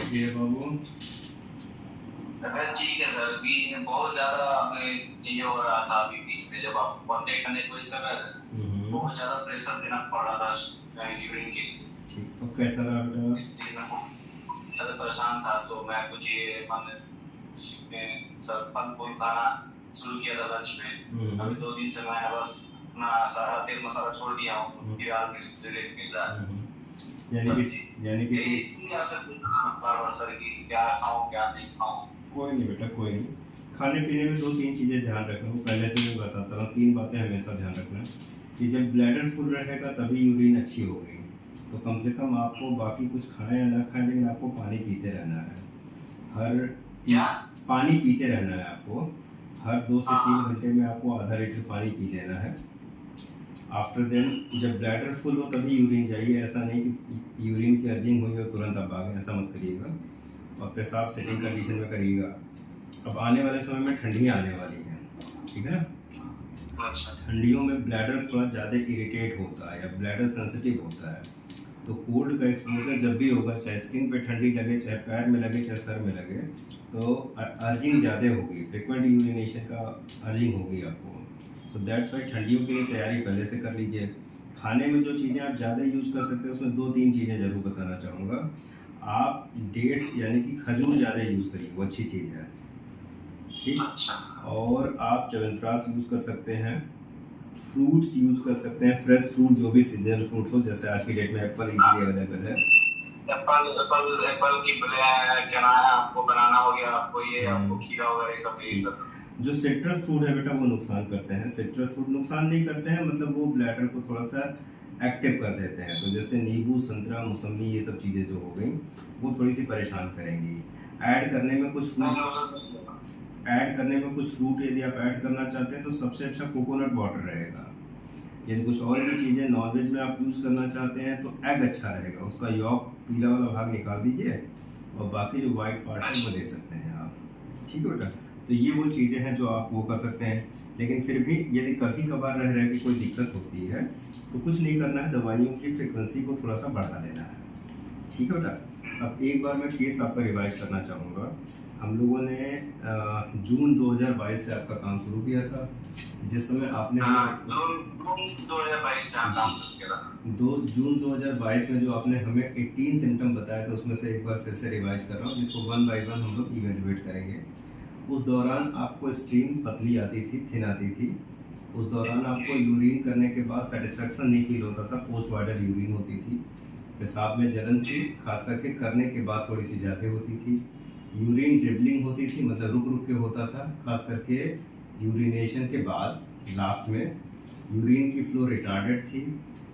कैसी है बाबू? तबीयत ठीक है सर। अभी बहुत ज्यादा ये हो रहा था। अभी बीच में जब आप कांटेक्ट करने की कोशिश कर रहे थे बहुत ज्यादा प्रेशर देना पड़ रहा था यूरिन के लिए। ठीक, अब कैसा रहा बेटा? इसलिए मैं बहुत ज्यादा परेशान था, तो मैं कुछ ये सर फल फूल खाना शुरू किया था लंच में। अभी 2 दिन से मैं बस अपना सारा तेल मसाला छोड़ दिया हूँ। फिलहाल मिल रहा है। यानी कि आपसे बार बार सर की क्या खाऊं क्या नहीं खाऊं। कोई नहीं बेटा, कोई नहीं। खाने पीने में 2-3 चीज़ें ध्यान रखना। वो पहले से मैं बताता हूँ, 3 बातें हमेशा ध्यान रखना कि जब ब्लैडर फुल रहेगा तभी यूरिन अच्छी होगी। तो कम से कम आपको बाकी कुछ खाएं या ना खाएं, लेकिन आपको पानी पीते रहना है। पानी पीते रहना है आपको। हर 2 से 3 घंटे में आपको आधा लीटर पानी पी लेना है। आफ्टर देन जब ब्लैडर फुल हो तभी यूरिन चाहिए। ऐसा नहीं कि यूरिन की अर्जिंग हुई और तुरंत आप भागें, ऐसा मत करिएगा। और पेशाब सेटिंग कंडीशन में करिएगा। अब आने वाले समय में ठंडियाँ आने वाली हैं, ठीक है ना? ठंडियों में ब्लैडर थोड़ा ज़्यादा इरिटेट होता है या ब्लैडर सेंसिटिव होता है। तो कोल्ड का एक्सपोजर जब भी होगा, चाहे स्किन पे ठंडी लगे, चाहे पैर में लगे, चाहे सर में लगे, तो अर्जिंग ज़्यादा होगी, फ्रिक्वेंट यूरिनेशन का अर्जिंग होगी आपको। सो दैट्स वाई ठंडियों के लिए तैयारी पहले से कर लीजिए। खाने में जो चीज़ें आप ज़्यादा यूज़ कर सकते हैं उसमें 2-3 चीज़ें ज़रूर बताना चाहूँगा। आप डेट्स यानी कि खजूर ज़्यादा यूज़ करिए, वो अच्छी चीज़ है, ठीक। और आप च्यवनप्राश यूज़ कर सकते हैं, फ्रूट्स यूज़ कर सकते हैं, फ्रेश फ्रूट जो भी सीजनल फ्रूट्स हो, जैसे आज की डेट में एप्पल इजीली अवेलेबल है। एप्पल की क्या नाम है आपको, बनाना हो गया आपको, ये आपको खीरा वगैरह ये सब यूज करना। जो सिट्रस फ्रूट है बेटा वो नुकसान करते हैं। सिट्रस फ्रूट नुकसान नहीं करते हैं, मतलब वो ब्लैडर को थोड़ा सा एक्टिव कर देते हैं। तो जैसे नींबू, संतरा, मौसमी, ये सब चीज़ें जो हो गई वो थोड़ी सी परेशान करेंगी। ऐड करने में कुछ फ्रूट यदि आप ऐड करना चाहते हैं तो सबसे अच्छा कोकोनट वाटर रहेगा। यदि कुछ और भी चीज़ें नॉनवेज में आप यूज़ करना चाहते हैं तो एग अच्छा रहेगा। उसका यॉक पीला वाला भाग निकाल दीजिए और बाकी जो वाइट पार्ट है वो दे सकते हैं आप, ठीक है बेटा? तो ये वो चीज़ें हैं जो आप वो कर सकते हैं। लेकिन फिर भी यदि कभी कभार रह के कोई दिक्कत होती है तो कुछ नहीं करना है, दवाइयों की फ्रिक्वेंसी को थोड़ा सा बढ़ा देना है, ठीक है बेटा? अब एक बार मैं केस आपका रिवाइज करना चाहूँगा। हम लोगों ने जून 2022 से आपका काम शुरू किया था, जिस समय आपने जून 2022 में जो आपने हमें 18 सिम्टम बताया था उसमें से एक बार फिर से रिवाइज कर रहा हूँ, जिसको 1 बाय 1 हम लोग इवेल्युएट करेंगे। उस दौरान आपको स्ट्रीम पतली आती थी, थिन आती थी। उस दौरान आपको यूरिन करने के बाद सेटिस्फेक्शन नहीं फील होता था, पोस्ट वाइडल यूरिन होती थी। पेशाब में जलन थी, खास करके करने के बाद थोड़ी सी ज़्यादा होती थी। यूरिन ड्रिबलिंग होती थी, मतलब रुक रुक के होता था, खास करके यूरिनेशन के बाद लास्ट में। यूरिन की फ्लो रिटार्डेड थी।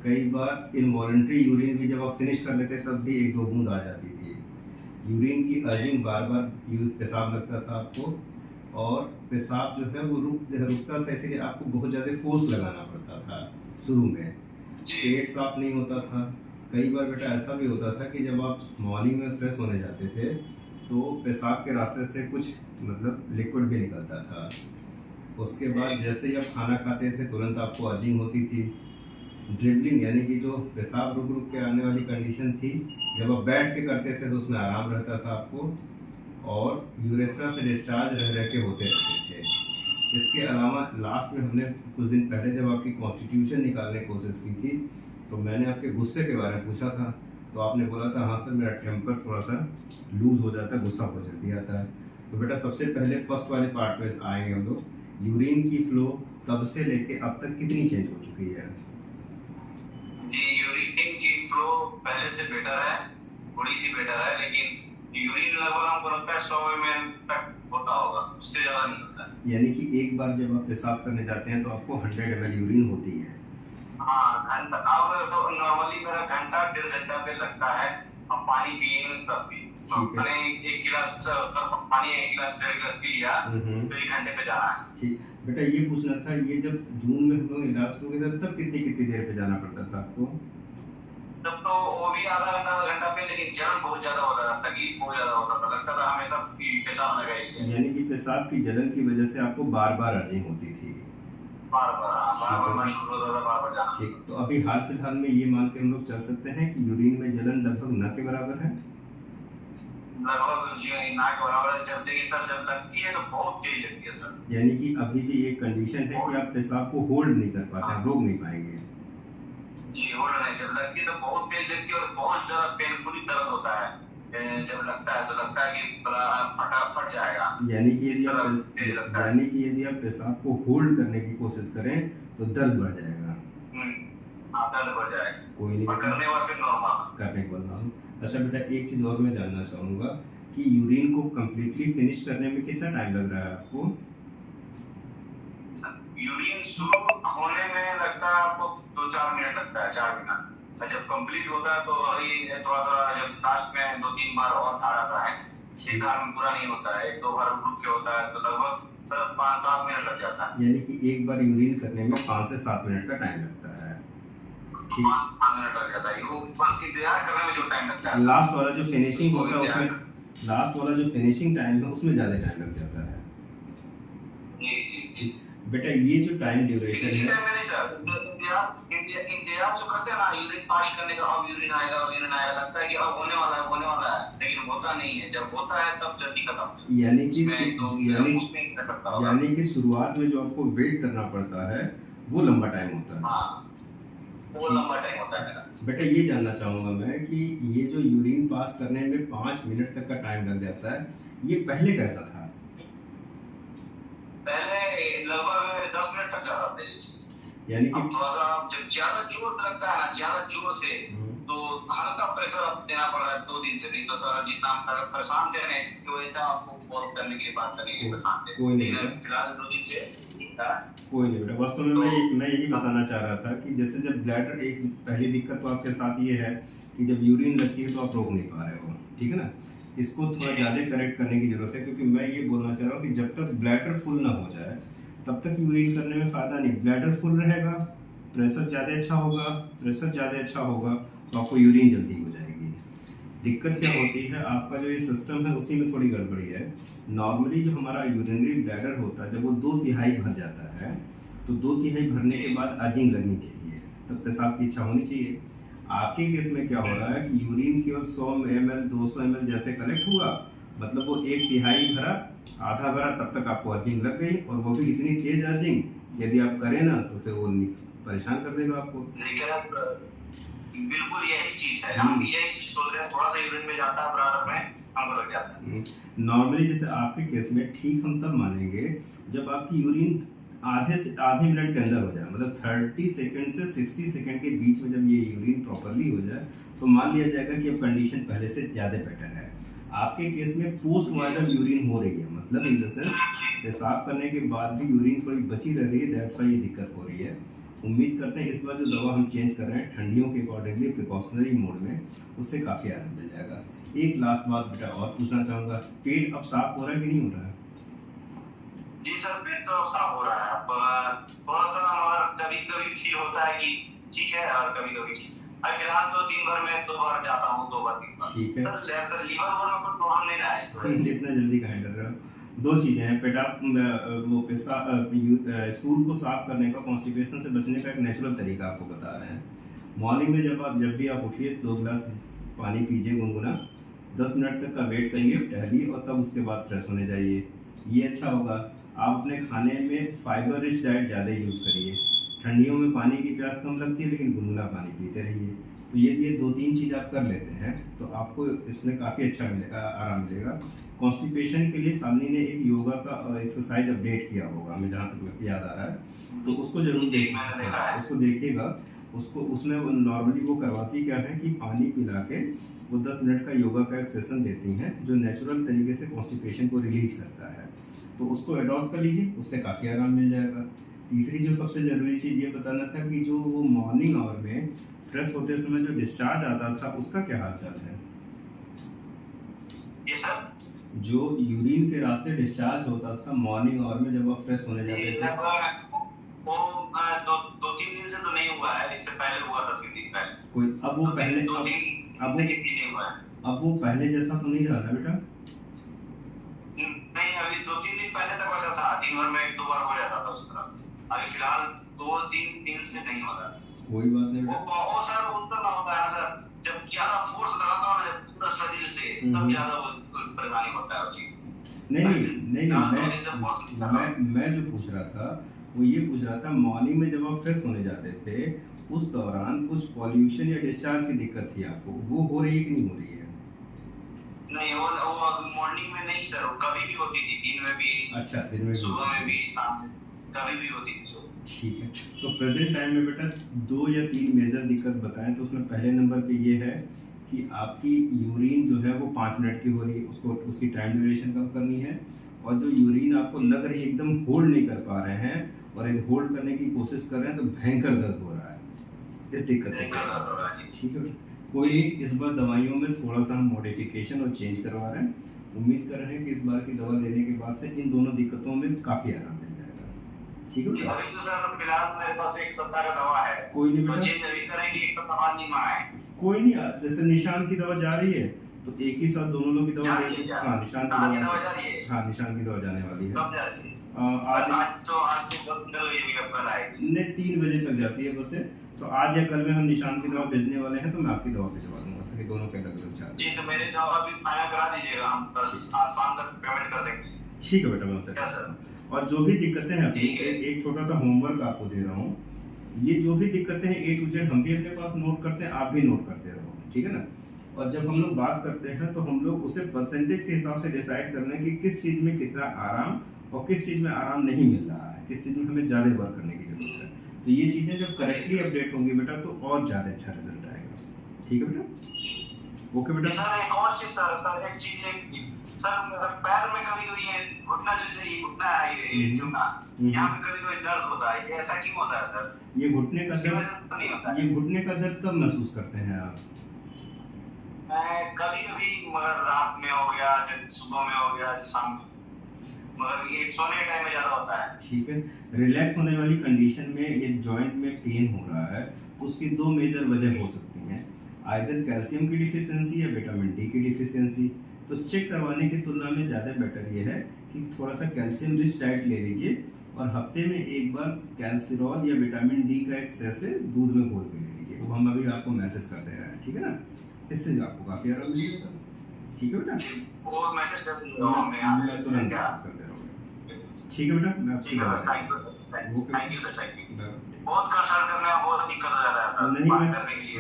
कई बार इनवॉलंटरी यूरिन भी जब आप फिनिश कर लेते तब भी 1-2 बूंद आ जाती थी। यूरिन की अर्जिंग बार बार पेशाब लगता था आपको, और पेशाब जो है वो रुकता था, इसीलिए आपको बहुत ज़्यादा फोर्स लगाना पड़ता था शुरू में। पेट साफ नहीं होता था। कई बार बेटा ऐसा भी होता था कि जब आप मॉर्निंग में फ्रेश होने जाते थे तो पेशाब के रास्ते से कुछ मतलब लिक्विड भी निकलता था। उसके बाद जैसे ही आप खाना खाते थे तुरंत आपको अर्जिंग होती थी। ड्रिबलिंग यानी कि जो पेशाब रुक रुक के आने वाली कंडीशन थी, जब आप बैठ के करते थे तो उसमें आराम रहता था आपको, और यूरेथ्रा से डिस्चार्ज रह के होते रहते थे। इसके अलावा लास्ट में हमने कुछ दिन पहले जब आपकी कॉन्स्टिट्यूशन निकालने की कोशिश की थी तो मैंने आपके गुस्से के बारे में पूछा था, तो आपने बोला था हाँ सर मेरा टेम्पर थोड़ा सा लूज़ हो जाता है, गुस्सा बहुत जल्दी आता है। तो बेटा सबसे पहले फर्स्ट वाले पार्ट में आएंगे हम लोग। यूरिन की फ्लो तब से लेके अब तक कितनी चेंज हो चुकी है? जी यूरिन की फ्लो पहले से बेटर है, थोड़ी सी बेटर है, लेकिन यूरिन लगभग हमको लगता है 100 ml तक होता होगा, उससे ज़्यादा नहीं होता। यानी कि एक बार जब आप पेशाब करने जाते हैं तो आपको 100 ml यूरिन होती है। हाँ, घंटा अब तो नॉर्मली मेरा घंटा 1.5 घंटा पे लगता है। अब पानी पिएंगे तब भी मैंने 1 गिलास पानी 1 गिलास 1.5 गिलास पी लिया तो 1 घंटे पे जाना है। ठीक बेटा, ये पूछना था, ये जब जून में हम लोग इलाज शुरू किया था तब कितनी देर पे जाना पड़ता था आपको? तब तो वो भी आधा घंटा पे, लेकिन जलन बहुत ज्यादा होता था, तकलीफ बहुत ज्यादा होता था, लगता था हमेशा पेशाब लगा ही है। यानी कि पेशाब की जलन की वजह से आपको बार बार अर्जिंग होती थी? बार बार महसूस होता था, बार बार जाना। ठीक, तो अभी हाल फिलहाल में ये मान के हम लोग चल सकते हैं कि यूरिन में जलन लगभग न के बराबर है? लगभग जो ना के बराबर चलते कि सर जब लगती है तो बहुत तेज लगती है सर। यानी कि अभी भी एक कंडीशन है कि आप पेशाब को होल्ड नहीं कर पाते, आप रोक नहीं पाएंगे। जी होल्ड नहीं, जब लगती है तो बहुत तेज लगती है और बहुत ज्यादा पेनफुली दर्द होता है। जब लगता है तो लगता है कि फट जाएगा। यानी कि यदि आप पेशाब को होल्ड करने की कोशिश करें तो दर्द बढ़ जाएगा। हाँ दर्द बढ़ जाएगा। कोई नहीं, और करने के बाद फिर नॉर्मल करने के बाद हम। अच्छा बेटा, एक चीज और मैं जानना चाहूंगा कि यूरिन को कंप्लीटली फिनिश करने में कितना टाइम लग रहा है आपको? यूरिन शुरू होने में लगता है आपको 2-4 मिनट लगता है, 4 मिनट। और जब कंप्लीट होता है तो वही थोड़ा थोड़ा जब लास्ट में 2-3 बार और था रहता है, एक बार में पूरा नहीं होता है, 1-2 बार रुक के होता है तो लगभग सर 5-7 मिनट लग जाता है। यानी कि एक बार यूरिन करने में 5 से 7 मिनट का टाइम लगता है। 5 मिनट लग जाता है, वो बस इंतजार करने में जो टाइम लगता है। लास्ट वाला जो फिनिशिंग होता है उसमें, लास्ट वाला जो फिनिशिंग टाइम है उसमें ज्यादा टाइम लग जाता है। जी बेटा ये जो टाइम ड्यूरेशन है, इंतजार जो करते हैं ना यूरिन पास करने का, अब यूरिन आएगा लगता है कि अब होने वाला है, लेकिन होता नहीं है। जब होता है तब जल्दी खत्म। यानी कि शुरुआत में जो आपको वेट करना पड़ता है वो लंबा टाइम होता है। हाँ, वो लंबा टाइम होता है। बेटा ये जानना चाहूंगा मैं कि ये जो यूरिन पास करने में 5 मिनट तक का टाइम लग जाता है, ये पहले कैसा था? पहले लगभग 10 मिनट तक जाता था। यानी कि थोड़ा सा जब ज्यादा जोर लगता है ना, ज्यादा जोर से तो हल्का प्रेशर देना पड़ रहा है 2 दिन से, नहीं तो जितना हम परेशान थे ना इसकी वजह से आपको फॉलो करने के लिए बात करने के लिए परेशान थे। कोई नहीं, फिलहाल 2 दिन से कोई नहीं बेटा। वास्तव में मैं यही बताना चाह रहा था कि जैसे जब ब्लैडर, एक पहली दिक्कत तो आपके साथ ये है कि जब यूरिन लगती है तो आप रोक नहीं पा रहे हो, ठीक है ना। इसको थोड़ा ज़्यादा करेक्ट करने की जरूरत है, क्योंकि मैं ये बोलना चाह रहा हूँ कि जब तक ब्लैडर फुल ना हो जाए तब तक यूरिन करने में फ़ायदा नहीं। ब्लैडर फुल रहेगा, प्रेशर ज़्यादा अच्छा होगा तो आपको यूरिन जल्दी हो जाएगी। दिक्कत क्या होती है, आपका जो ये सिस्टम है उसी में थोड़ी गड़बड़ी है। नॉर्मली जो हमारा यूरिनरी ब्लैडर होता है, जब वो 2/3 भर जाता है तो 2/3 भरने के बाद अर्जिंग लगनी चाहिए, तब पेशाब की इच्छा होनी चाहिए। आपके केस में क्या हो रहा है कि यूरिन केवल 100 ml 200 ml जैसे कलेक्ट हुआ, मतलब वो 1/3 भरा, आधा भरा, तब तक आपको अर्जिंग लग गई, और वो भी इतनी तेज अर्जिंग यदि आप करें ना तो फिर वो परेशान कर देगा आपको। बिल्कुल यही चीज है, हम यही चीज सोच रहे हैं। थोड़ा सा यूरिन में जाता है ब्लैडर में, हम लग जाता है। नॉर्मली जैसे आपके केस में ठीक हम तब मानेंगे जब आपकी यूरिन आधे मिनट के अंदर हो जाए, मतलब 30 सेकंड से 60 सेकंड के बीच में जब ये यूरिन प्रॉपरली हो जाए तो मान लिया जाएगा कि अब कंडीशन पहले से ज़्यादा बेटर है। आपके केस में पोस्ट मॉर्टम यूरिन हो रही है, मतलब इन द सेंस पेशाब करने के बाद भी यूरिन थोड़ी बची रह रही है, दैट्स व्हाई ये दिक्कत हो रही है। उम्मीद करते हैं इस बार जो दवा हम चेंज कर रहे हैं ठंडियों के अकॉर्डिंगली प्रिकॉशनरी मोड में, उससे काफ़ी आराम मिल जाएगा। एक लास्ट बात बेटा और पूछना चाहूँगा, पेट अब साफ हो रहा है कि नहीं हो रहा है? जी सर, पेट तो अब साफ हो रहा है। अब थोड़ा सा कभी कभी फील होता है कि ठीक है, और कभी कभी ठीक। फिलहाल तो दिन भर में 2 बार जाता हूँ, 2 बार 3 बार। ठीक है सर लीवर में कोई प्रॉब्लम नहीं है इसको। इतना जल्दी कहाँ कर रहे हो? 2 चीज़ें हैं पेशाब, वो स्टूल को साफ करने का, कॉन्स्टिपेशन से बचने का एक नेचुरल तरीका आपको बता रहे हैं। मॉर्निंग में जब भी आप उठिए 2 गिलास पानी पीजिए गुनगुना, 10 मिनट तक का वेट करिए, टहलिए, और तब उसके बाद फ्रेश होने जाइए। ये अच्छा होगा। आप अपने खाने में फाइबर रिच डाइट ज़्यादा यूज़ करिए। ठंडियों में पानी की प्यास कम लगती है, लेकिन गुनगुना पानी पीते रहिए। तो ये 2-3 चीज़ आप कर लेते हैं तो आपको इसमें काफ़ी अच्छा आराम मिलेगा। कॉन्स्टिपेशन के लिए सामने ने एक योगा का एक्सरसाइज अपडेट किया होगा, हमें जहाँ तक याद आ रहा है, तो उसको जरूर देखिएगा। उसको उसमें वो नॉर्मली वो करवाती क्या है कि पानी पिला के वो 10 मिनट का योगा का एक सेशन देती हैं, जो नेचुरल तरीके से कॉन्स्टिपेशन को रिलीज करता है। तो उसको अडॉप्ट कर लीजिए, उससे काफ़ी आराम मिल जाएगा। तीसरी जो सबसे ज़रूरी चीज़ ये बताना था कि जो वो मॉर्निंग आवर में फ्रेश होते समय जो डिस्चार्ज आता था, उसका क्या हाल चाल है? ये सर, जो यूरिन के रास्ते डिस्चार्ज होता था मॉर्निंग आवर में जब आप फ्रेश होने जाते थे, वो 2-3 दिन से तो नहीं हुआ है, इससे पहले हुआ था 3 दिन पहले। कोई अब वो पहले अब वो पहले जैसा तो नहीं रहा ना बेटा? नहीं, अभी 2-3 दिन पहले तक वैसा था, दिन भर में 1-2 बार हो जाता था उस तरह। अभी फिलहाल 2-3 दिन से नहीं हो रहा। कोई बात नहीं बेटा। वो सर उतना ना होता है सर, जब ज्यादा फोर्स लगाता हूँ ना पूरा शरीर से, तब ज्यादा मैं जो पूछ रहा था वो ये पूछ रहा था, मॉर्निंग में जब आप फ्रेश होने जाते थे उस दौरान कुछ पॉल्यूशन या डिस्चार्ज की दिक्कत थी आपको, वो हो रही है कि नहीं हो रही है? नहीं, वो मॉर्निंग में नहीं सर, कभी भी होती थी, दिन में भी। अच्छा, दिन में भी, सुबह में भी, शाम में कभी भी होती थी। ठीक है। तो प्रेजेंट टाइम में बेटा 2 या 3 मेजर दिक्कत बताएं तो उसमें पहले नंबर पे ये है कि आपकी यूरिन जो है वो 5 मिनट की हो रही है, उसको उसकी टाइम ड्यूरेशन कम करनी है। और जो यूरिन आपको लग रही है एकदम होल्ड नहीं कर पा रहे हैं और यदि होल्ड करने की कोशिश कर रहे हैं तो भयंकर दर्द हो रहा है, इस दिक्कत से। ठीक है, कोई नहीं, इस बार दवाइयों में थोड़ा सा हम मॉडिफिकेशन और चेंज करवा रहे हैं। उम्मीद कर रहे हैं कि इस बार की दवा लेने के बाद से इन दोनों दिक्कतों में काफ़ी आराम मिल जाएगा। ठीक है, अभी तो सर फिलहाल मेरे पास 1 सप्ताह का दवा है। कोई नहीं बेटा, चेंज अभी करेंगे, एक तो दवा नहीं मंगाए। कोई नहीं, जैसे निशान की दवा जा रही है तो एक ही साथ दोनों लोग की दवा लेंगे। हाँ, निशान की दवा जा रही है। हाँ, निशान की दवा जाने वाली है। कब जा रही है? आज तो कल आएगी। नहीं, 3 बजे तक जाती है बसें। तो आज या कल में हम निशान की दवा भेजने वाले हैं, तो मैं आपकी दवा भिजवा दूंगा ताकि दोनों के अलग अलग चार्ज। जी, तो मेरी दवा भी फाइनल करा दीजिएगा, हम कल शाम तक पेमेंट कर देंगे। ठीक है बेटा, मैं उसे क्या सर? और जो भी दिक्कतें हैं, एक छोटा सा होमवर्क आपको दे रहा हूँ, ये जो भी दिक्कतें हैं A to Z हम भी अपने पास नोट करते हैं, आप भी नोट करते रहो, ठीक है ना। और जब हम लोग बात करते हैं तो हम लोग उसे परसेंटेज के हिसाब से डिसाइड कर लें कि किस चीज़ में कितना आराम और किस चीज़ में आराम नहीं मिल रहा है, किस चीज़ में हमें ज़्यादा वर्क करने की जरूरत है। तो ये चीज़ें जब करेक्टली अपडेट होंगी बेटा तो और ज़्यादा अच्छा रिजल्ट आएगा। ठीक है बेटा, ओके बेटा। सर एक और चीज़ सर, एक चीज़ सर, पैर में कभी-कभी ये घुटना, जैसे ये घुटना है, ये चुना, यहाँ पे कभी-कभी दर्द होता है, ये ऐसा क्यों होता है सर? ये घुटने का दर्द, ये घुटने का दर्द कब महसूस करते हैं आप? मैं कभी-कभी, मगर रात में हो गया, सुबह में हो गया, शाम में, मगर ये सोने टाइम में ज्यादा होता है। ठीक है, रिलैक्स होने वाली कंडीशन में ये जॉइंट में पेन हो रहा है तो उसकी 2 मेजर वजह हो सकती हैं, आइदर कैल्शियम की डिफिशियंसी या विटामिन डी की डिफिशियंसी। तो चेक करवाने की तुलना में ज़्यादा बेटर ये है कि थोड़ा सा कैल्शियम रिच डाइट ले लीजिए और हफ्ते में एक बार कैल्सिरॉल या विटामिन डी का एक सैसे दूध में घोल के ले लीजिए। वो हम अभी आपको मैसेज कर दे रहे हैं, ठीक है ना, इससे आपको काफ़ी आराम मिलेगा। ठीक है बेटा, वो मैसेज कर दीजिएगा, मैं तुरंत मैसेज कर दे रहा हूँ। ठीक है बेटा, मैं आपकी दवा thank you sir, thank you. बहुत कंसल्ट करने में बहुत दिक्कत हो जाता है सर, नहीं, बात करने के लिए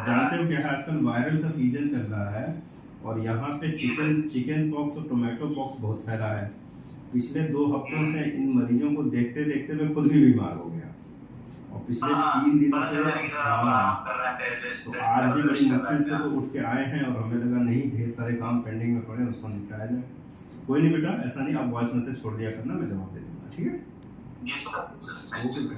जानते हो क्या है, आजकल वायरल का सीजन चल रहा है और यहाँ पे चिकन पॉक्स और टोमेटो पॉक्स बहुत फैला है। पिछले 2 हफ्तों से इन मरीजों को देखते देखते मैं खुद भी बीमार हो गया और पिछले 3 दिनों से तो आज भी बड़ी मुश्किल से तो उठ के आए हैं और हमें लगा नहीं, ढेर सारे काम पेंडिंग में पड़े, उसको निपटाया जाए। कोई नहीं बेटा, ऐसा नहीं, आप वॉइस मैसेज छोड़ दिया करना, मैं जवाब दे दूंगा। ठीक है, जी सर, ओके सर।